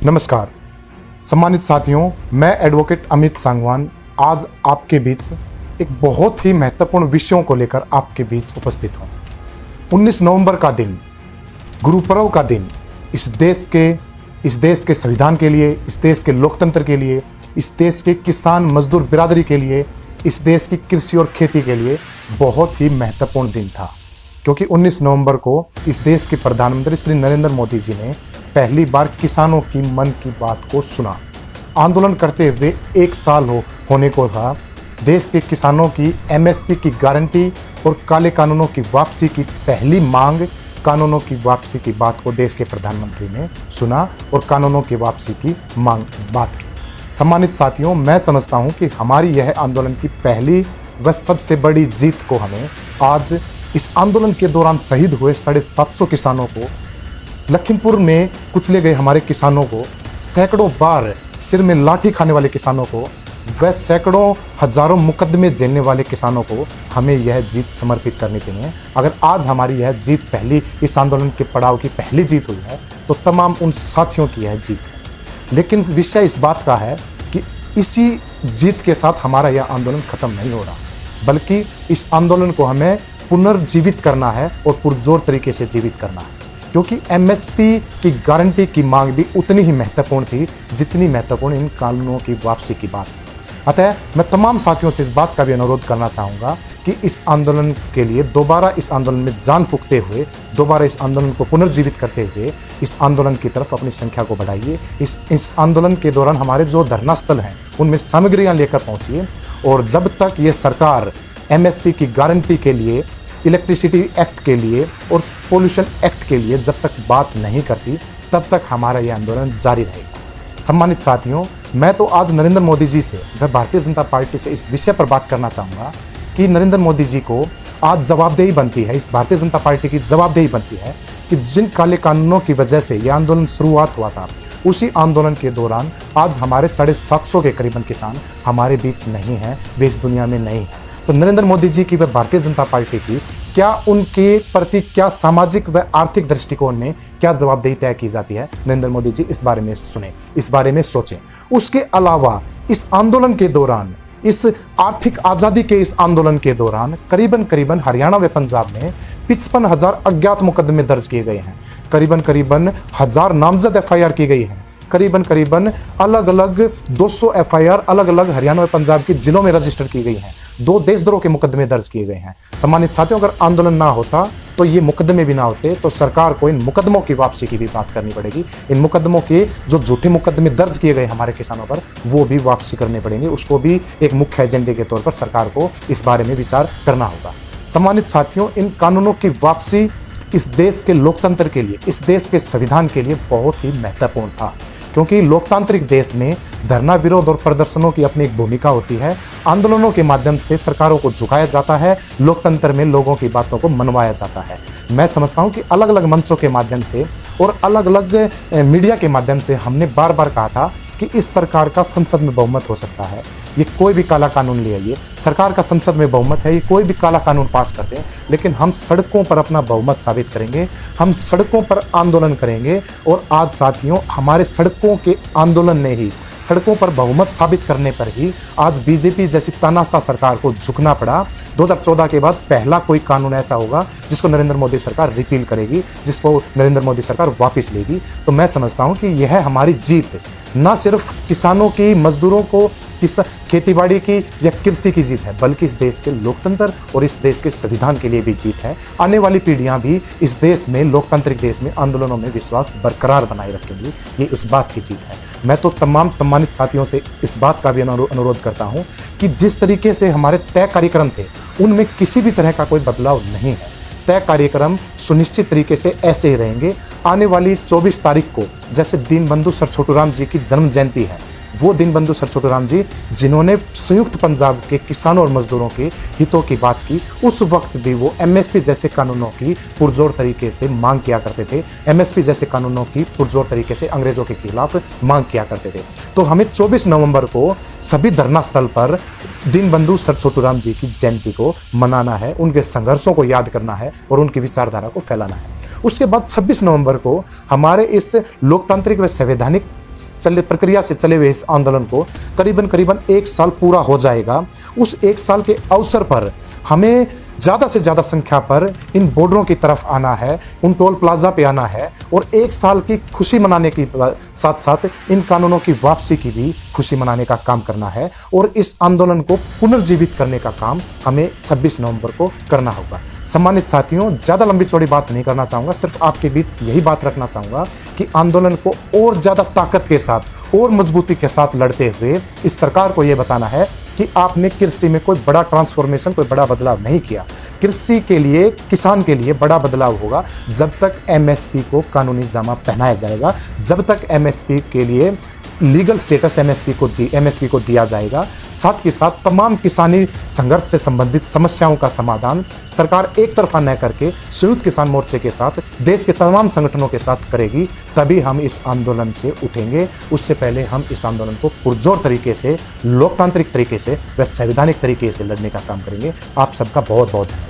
नमस्कार सम्मानित साथियों, मैं एडवोकेट अमित सांगवान आज आपके बीच एक बहुत ही महत्वपूर्ण विषयों को लेकर आपके बीच उपस्थित हूँ। 19 नवंबर का दिन, गुरुपर्व का दिन, इस देश के संविधान के लिए, इस देश के लोकतंत्र के लिए, इस देश के किसान मजदूर बिरादरी के लिए, इस देश की कृषि और खेती के लिए बहुत ही महत्वपूर्ण दिन था, क्योंकि 19 नवंबर को इस देश के प्रधानमंत्री श्री नरेंद्र मोदी जी ने पहली बार किसानों की मन की बात को सुना। आंदोलन करते हुए 1 साल होने को था। देश के किसानों की एमएसपी की गारंटी और काले कानूनों की वापसी की पहली मांग, कानूनों की वापसी की बात को देश के प्रधानमंत्री ने सुना और कानूनों की वापसी की बात की। सम्मानित साथियों, मैं समझता हूं कि हमारी यह आंदोलन की पहली व सबसे बड़ी जीत को हमें आज इस आंदोलन के दौरान शहीद हुए 750 किसानों को, लखीमपुर में कुचले गए हमारे किसानों को, सैकड़ों बार सिर में लाठी खाने वाले किसानों को, व सैकड़ों हजारों मुकदमे झेलने वाले किसानों को हमें यह जीत समर्पित करनी चाहिए। अगर आज हमारी यह जीत पहली, इस आंदोलन के पड़ाव की पहली जीत हुई है, तो तमाम उन साथियों की यह जीत है। लेकिन विषय इस बात का है कि इसी जीत के साथ हमारा यह आंदोलन खत्म नहीं हो रहा, बल्कि इस आंदोलन को हमें पुनर्जीवित करना है और पुरजोर तरीके से जीवित करना है, क्योंकि एमएसपी की गारंटी की मांग भी उतनी ही महत्वपूर्ण थी जितनी महत्वपूर्ण इन कानूनों की वापसी की बात थी। अतः मैं तमाम साथियों से इस बात का भी अनुरोध करना चाहूँगा कि इस आंदोलन के लिए दोबारा इस आंदोलन में जान फूंकते हुए, दोबारा इस आंदोलन को पुनर्जीवित करते हुए इस आंदोलन की तरफ अपनी संख्या को बढ़ाइए। इस आंदोलन के दौरान हमारे जो धरना स्थल हैं उनमें सामग्रियाँ लेकर पहुँचिए, और जब तक ये सरकार एमएसपी की गारंटी के लिए, इलेक्ट्रिसिटी एक्ट के लिए और पोल्यूशन एक्ट के लिए जब तक बात नहीं करती, तब तक हमारा यह आंदोलन जारी रहेगा। सम्मानित साथियों, मैं तो आज नरेंद्र मोदी जी से व भारतीय जनता पार्टी से इस विषय पर बात करना चाहूँगा कि नरेंद्र मोदी जी को आज जवाबदेही बनती है, इस भारतीय जनता पार्टी की जवाबदेही बनती है कि जिन काले कानूनों की वजह से यह आंदोलन शुरुआत हुआ था, उसी आंदोलन के दौरान आज हमारे 750 के करीबन किसान हमारे बीच नहीं हैं, वे इस दुनिया में नहीं हैं। तो नरेंद्र मोदी जी की व भारतीय जनता पार्टी की क्या उनके प्रति क्या सामाजिक व आर्थिक दृष्टिकोण में क्या जवाबदेही तय की जाती है, नरेंद्र मोदी जी इस बारे में सुने, इस बारे में सोचें। उसके अलावा इस आंदोलन के दौरान, इस आर्थिक आज़ादी के इस आंदोलन के दौरान करीबन हरियाणा व पंजाब में 55,000 अज्ञात मुकदमे दर्ज किए गए हैं, करीबन 1000 नामजद एफआईआर की गई है, करीबन अलग अलग 200 एफआईआर अलग अलग हरियाणा व पंजाब के जिलों में रजिस्टर की गई हैं, 2 देशद्रोह के मुकदमे दर्ज किए गए हैं। सम्मानित साथियों, अगर आंदोलन ना होता तो ये मुकदमे भी ना होते, तो सरकार को इन मुकदमों की वापसी की भी बात करनी पड़ेगी। इन मुकदमों के जो झूठे मुकदमे दर्ज किए गए हमारे किसानों पर, वो भी वापसी करने पड़ेंगे। उसको भी एक मुख्य एजेंडे के तौर पर सरकार को इस बारे में विचार करना होगा। सम्मानित साथियों, इन कानूनों की वापसी इस देश के लोकतंत्र के लिए, इस देश के संविधान के लिए बहुत ही महत्वपूर्ण था, क्योंकि लोकतांत्रिक देश में धरना, विरोध और प्रदर्शनों की अपनी एक भूमिका होती है। आंदोलनों के माध्यम से सरकारों को झुकाया जाता है, लोकतंत्र में लोगों की बातों को मनवाया जाता है। मैं समझता हूं कि अलग अलग मंचों के माध्यम से और अलग अलग मीडिया के माध्यम से हमने बार बार कहा था कि इस सरकार का संसद में बहुमत हो सकता है, ये कोई भी काला कानून ले आइए, सरकार का संसद में बहुमत है, ये कोई भी काला कानून पास कर दें, लेकिन हम सड़कों पर अपना बहुमत साबित करेंगे, हम सड़कों पर आंदोलन करेंगे। और आज साथियों, हमारे सड़कों के आंदोलन ने ही, सड़कों पर बहुमत साबित करने पर ही आज बीजेपी जैसी तानाशाह सरकार को झुकना पड़ा। 2014 के बाद पहला कोई कानून ऐसा होगा जिसको नरेंद्र मोदी सरकार रिपील करेगी, जिसको नरेंद्र मोदी सरकार वापस लेगी। तो मैं समझता हूं कि यह हमारी जीत न सिर्फ किसानों की, मजदूरों को, खेतीबाड़ी की या कृषि की जीत है, बल्कि इस देश के लोकतंत्र और इस देश के संविधान के लिए भी जीत है। आने वाली पीढ़ियां भी इस देश में, लोकतांत्रिक देश में, आंदोलनों में विश्वास बरकरार बनाए रखेंगी। ये उस बात की जीत है। मैं तो तमाम सम्मानित साथियों से इस बात का भी अनुरोध करता हूं कि जिस तरीके से हमारे तय कार्यक्रम थे, उनमें किसी भी तरह का कोई बदलाव नहीं है। तय कार्यक्रम सुनिश्चित तरीके से ऐसे ही रहेंगे। आने वाली 24 तारीख को, जैसे दीनबंधु सर छोटूराम जी की जन्म जयंती है, वो दीनबंधु सर छोटूराम जी जिन्होंने संयुक्त पंजाब के किसानों और मजदूरों के हितों की बात की, उस वक्त भी वो एमएसपी जैसे कानूनों की पुरजोर तरीके से मांग किया करते थे। एमएसपी जैसे कानूनों की पुरजोर तरीके से अंग्रेजों के खिलाफ मांग किया करते थे। तो हमें 24 नवंबर को सभी धरना स्थल पर दीनबंधु सर छोटूराम जी की जयंती को मनाना है, उनके संघर्षों को याद करना है और उनकी विचारधारा को फैलाना है। उसके बाद 26 नवंबर को हमारे इस लोकतांत्रिक व संवैधानिक प्रक्रिया से चले हुए इस आंदोलन को करीबन 1 साल पूरा हो जाएगा। उस 1 साल के अवसर पर हमें ज़्यादा से ज़्यादा संख्या पर इन बॉर्डरों की तरफ आना है, उन टोल प्लाजा पे आना है और 1 साल की खुशी मनाने के साथ साथ इन कानूनों की वापसी की भी खुशी मनाने का काम करना है और इस आंदोलन को पुनर्जीवित करने का काम हमें 26 नवंबर को करना होगा। सम्मानित साथियों, ज़्यादा लंबी चौड़ी बात नहीं करना चाहूँगा, सिर्फ आपके बीच यही बात रखना चाहूँगा कि आंदोलन को और ज़्यादा ताकत के साथ और मजबूती के साथ लड़ते हुए इस सरकार को ये बताना है कि आपने कृषि में कोई बड़ा ट्रांसफॉर्मेशन, कोई बड़ा बदलाव नहीं किया। कृषि के लिए, किसान के लिए बड़ा बदलाव होगा जब तक एमएसपी को कानूनी जामा पहनाया जाएगा, जब तक एमएसपी के लिए लीगल स्टेटस एमएसपी को दिया जाएगा। साथ ही साथ तमाम किसानी संघर्ष से संबंधित समस्याओं का समाधान सरकार एक तरफा न करके संयुक्त किसान मोर्चे के साथ देश के तमाम संगठनों के साथ करेगी, तभी हम इस आंदोलन से उठेंगे। उससे पहले हम इस आंदोलन को पुरजोर तरीके से, लोकतांत्रिक तरीके से व संवैधानिक तरीके से लड़ने का काम करेंगे। आप सबका बहुत बहुत धन्यवाद।